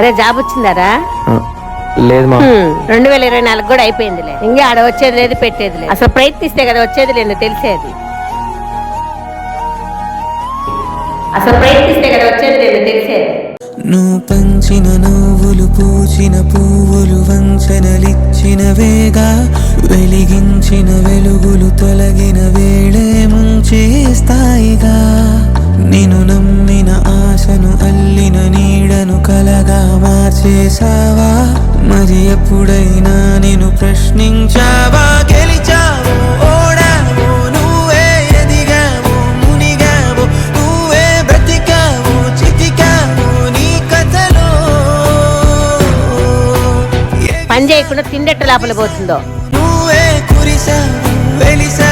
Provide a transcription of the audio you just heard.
రే job వచ్చిందారా? లేదు మా. 2024 కూడా అయిపోయిందిలే. ఇంకా ఆడ వచ్చేది లేదు పెట్టేది లేదు. అసలు ప్రయత్నిస్తే కదా వచ్చేది లేదు తెలిసేది. నువ్వు పంచిన నవ్వులు పూచిన పువ్వులు వంచనలిచ్చిన వేగా వెలిగించిన వెలుగులు తొలగిన వేళే ముంచేస్తాయిగా. నిన్ను నమ్మిన ఆశను అల్లిన నీడను కలగా మార్చేసావా? మరి ఎప్పుడైనా నేను ప్రశ్నించావా? గెలిచావో ఓడావో నువ్వే ఎదిగావో మునిగావో నువ్వే బ్రతికావో చితికావో నీ కథలో. పని చేయకుండా తిండెట్టు లోపల పోతుందో. నువ్వే కురిసావు వెలిసా